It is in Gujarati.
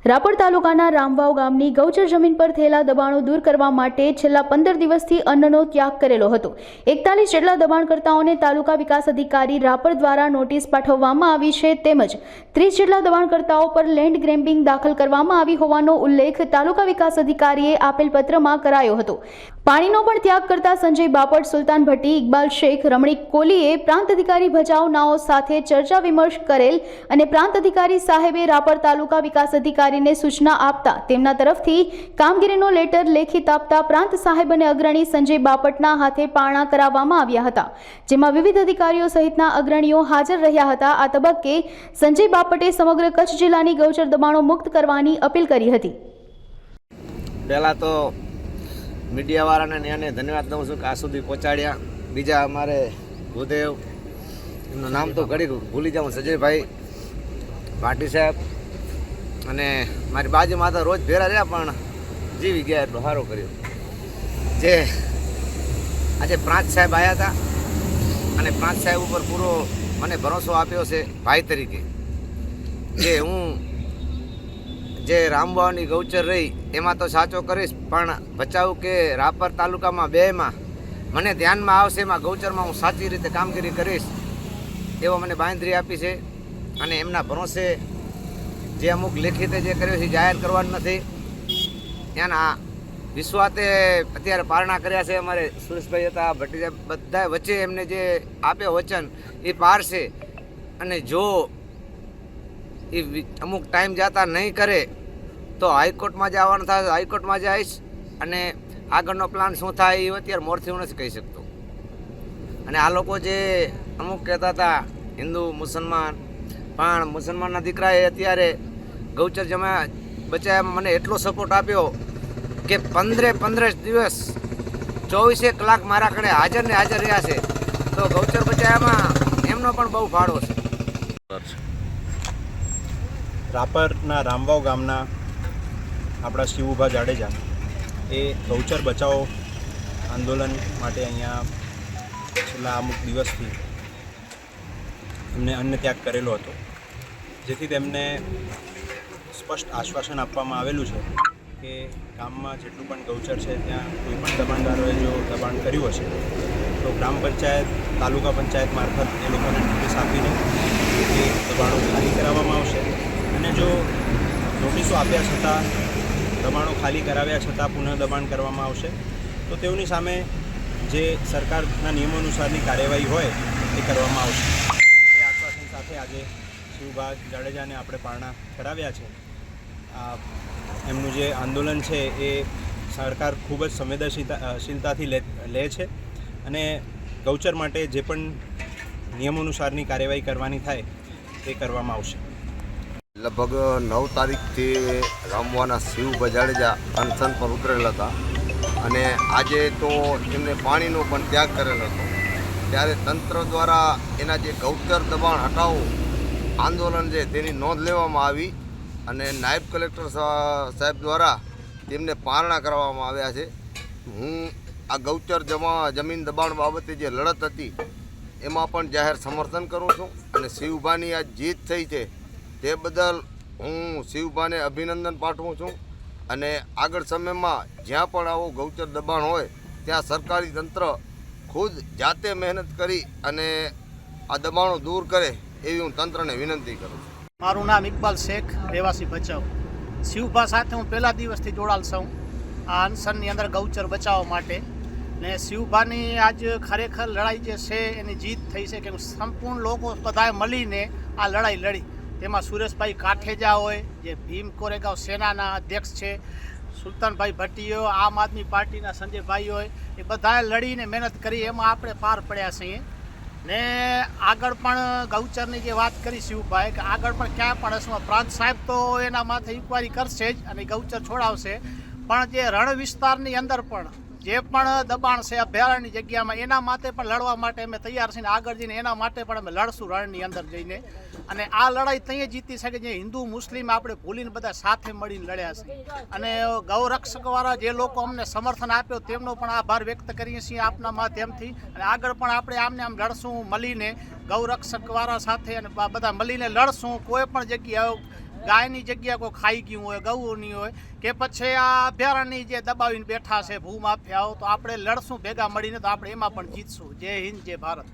રાપર તાલુકાના રામવાવ ગામની ગૌચર જમીન પર થયેલા દબાણો દૂર કરવા માટે છેલ્લા 15 દિવસથી અન્નનો ત્યાગ કરેલો હતો। 41 જેટલા દબાણકર્તાઓને તાલુકા વિકાસ અધિકારી રાપર દ્વારા નોટિસ પાઠવવામાં આવી છે તેમજ 30 જેટલા દબાણકર્તાઓ પર લેન્ડ ગ્રેબિંગ દાખલ કરવામાં આવી હોવાનો ઉલ્લેખ તાલુકા વિકાસ અધિકારીએ આપેલ પત્રમાં કરાયો હતો। પાણીનો પણ ત્યાગ કરતા સંજય બાપટ, સુલતાન ભટ્ટી, ઇકબાલ શેખ, રમણીક કોલીએ પ્રાંત અધિકારી ભચાઉ નાઓ સાથે ચર્ચા વિમર્શ કરેલ અને પ્રાંત અધિકારી સાહેબે રાપર તાલુકા વિકાસ અધિકારીને સૂચના આપતા તેમના તરફથી કામગીરીનો લેટર લેખિત આપતા પ્રાંત સાહેબ અને અગ્રણી સંજય બાપટના હાથે પારણા કરાવવામાં આવ્યા હતા, જેમાં વિવિધ અધિકારીઓ સહિતના અગ્રણીઓ હાજર રહ્યા હતા। આ તબક્કે સંજય બાપટે સમગ્ર કચ્છ જિલ્લાની ગૌચર દબાણો મુક્ત કરવાની અપીલ કરી હતી। પહેલાં તો મીડિયાવાળાને એને ધન્યવાદ દઉં છું કે આ સુધી પહોંચાડ્યા। બીજા અમારે ભૂદેવ, એમનું નામ તો ઘડી ભૂલી જાઉં, સંજયભાઈ ભાટી સાહેબ, અને મારી બાજુમાં તો રોજ ભેરા રહ્યા પણ જીવી ગયા એટલો સારો કર્યો। જે આજે પ્રાંત સાહેબ આવ્યા હતા અને પ્રાંત સાહેબ ઉપર પૂરો મને ભરોસો આપ્યો છે ભાઈ તરીકે કે હું જે રામવાવની ગૌચર રહી એમાં તો સાચો કરીશ, પણ ભચાઉ કે રાપર તાલુકામાં બેમાં મને ધ્યાનમાં આવશે, એમાં ગૌચરમાં હું સાચી રીતે કામગીરી કરીશ એવો મને બાંયધરી આપી છે। અને એમના ભરોસે જે અમુક લેખિતે જે કર્યો છે જાહેર કરવાનું નથી, એના વિશ્વાસે અત્યારે પારણા કર્યા છે। અમારે સુરેશભાઈ હતા, ભટ્ટી સાહેબ, બધા વચ્ચે એમને જે આપ્યો વચન એ પારશે, અને જો એ અમુક ટાઈમ જતા નહીં કરે તો હાઈકોર્ટમાં જવાનું થાય, હાઈકોર્ટમાં જઈશ અને આગળનો પ્લાન શું થાય એ અત્યારે મોરથી હું નથી કહી શકતો। અને આ લોકો જે અમુક કહેતા હતા હિન્દુ મુસલમાન, પણ મુસલમાનના દીકરાએ અત્યારે ગૌચર જમા બચાવવામાં મને એટલો સપોર્ટ આપ્યો કે 15 દિવસ 24 કલાક મારા કડે હાજર ને હાજર રહ્યા છે, તો ગૌચર બચાવવામાં એમનો પણ બહુ ફાળો છે। રાપરના રામવાવ ગામના આપણા શિવુભા જાડેજા એ ગૌચર બચાવો આંદોલન માટે અહીંયા છેલ્લા અમુક દિવસથી એમને અન્ન ત્યાગ કરેલો હતો, જેથી તેમને સ્પષ્ટ આશ્વાસન આપવામાં આવેલું છે કે ગામમાં જેટલું પણ ગૌચર છે ત્યાં કોઈ પણ દબાણદારોએ જો દબાણ કર્યું હશે તો ગ્રામ પંચાયત, તાલુકા પંચાયત મારફત એ લોકોને નોટિસ આપીને એ દબાણો ખાલી કરાવવામાં આવશે। અને જો નોટિસો આપ્યા છતાં, દબાણો ખાલી કરાવ્યા છતાં પુનઃ દબાણ કરવામાં આવશે તો તેઓની સામે જે સરકારના નિયમો અનુસારની કાર્યવાહી હોય એ કરવામાં આવશે। એ આશ્વાસન સાથે આજે શિવભા જાડેજાને આપણે પારણા કરાવ્યા છે। એમનું જે આંદોલન છે એ સરકાર ખૂબ જ સંવેદનશીલતાથી લે છે અને ગૌચર માટે જે પણ નિયમો અનુસારની કાર્યવાહી કરવાની થાય તે કરવામાં આવશે। લગભગ 9 તારીખથી રામવાના શિવભા જાડેજા અનશન પર ઉતરેલા હતા અને આજે તો એમને પાણીનો પણ ત્યાગ કરેલો હતો, ત્યારે તંત્ર દ્વારા એના જે ગૌચર દબાણ હટાવો આંદોલન છે તેની નોંધ લેવામાં આવી અને નાયબ કલેક્ટર સાહેબ દ્વારા તેમને પારણા કરવામાં આવ્યા છે। હું આ ગૌચર જમીન દબાણ બાબતે જે લડત હતી એમાં પણ જાહેર સમર્થન કરું છું અને શિવભાની આ જીત થઈ છે તે બદલ હું શિવભાને અભિનંદન પાઠવું છું। અને આગળ સમયમાં જ્યાં પણ આવો ગૌચર દબાણ હોય ત્યાં સરકારી તંત્ર ખુદ જાતે મહેનત કરી અને આ દબાણો દૂર કરે એવી હું તંત્રને વિનંતી કરું છું। મારું નામ ઇકબાલ શેખ, રહેવાસી ભચાઉ। શિવભા સાથે હું પહેલા દિવસથી જોડાયેલ છું આ અનશનની અંદર ગૌચર બચાવવા માટે, ને શિવભાની આજ ખરેખર લડાઈ જે છે એની જીત થઈ છે કે સંપૂર્ણ લોકો બધાએ મળીને આ લડાઈ લડી। તેમાં સુરેશભાઈ કાઠેજા હોય જે ભીમ કોરેગાંવ સેનાના અધ્યક્ષ છે, સુલતાનભાઈ ભટ્ટીઓ, આમ આદમી પાર્ટીના સંજયભાઈ હોય, એ બધાએ લડીને મહેનત કરી, એમાં આપણે પાર પડ્યા છીએ। ને આગળ પણ ગૌચરની જે વાત કરી શિવભાઈ કે આગળ પણ ક્યાં પણ હશે, પ્રાંત સાહેબ તો એના માથે ઇન્કવાયરી કરશે જ અને ગૌચર છોડાવશે, પણ જે રણ વિસ્તારની અંદર પણ જે પણ દબાણ છે અભયારણ્યની જગ્યામાં એના માટે પણ લડવા માટે અમે તૈયાર છીએ, આગળ જઈને એના માટે પણ અમે લડશું રણની અંદર જઈને। અને આ લડાઈ ત્યાં જીતી શકે જે હિન્દુ મુસ્લિમ આપણે ભૂલીને બધા સાથે મળીને લડ્યા છે। અને ગૌરક્ષકવાળા જે લોકો અમને સમર્થન આપ્યો તેમનો પણ આભાર વ્યક્ત કરીએ છીએ આપના માધ્યમથી, અને આગળ પણ આપણે આમને આમ લડશું મળીને, ગૌરક્ષકવાળા સાથે અને બધા મળીને લડશું। કોઈ પણ જગ્યાએ ગાયની જગ્યા કોઈ ખાઈ ગયું હોય, ગૌની હોય, કે પછી આ અભયારણ્યની જે દબાવીને બેઠા છે ભૂમાફિયાઓ, તો આપણે લડશું ભેગા મળીને, તો આપણે એમાં પણ જીતશું. જય હિન્દ, જય ભારત.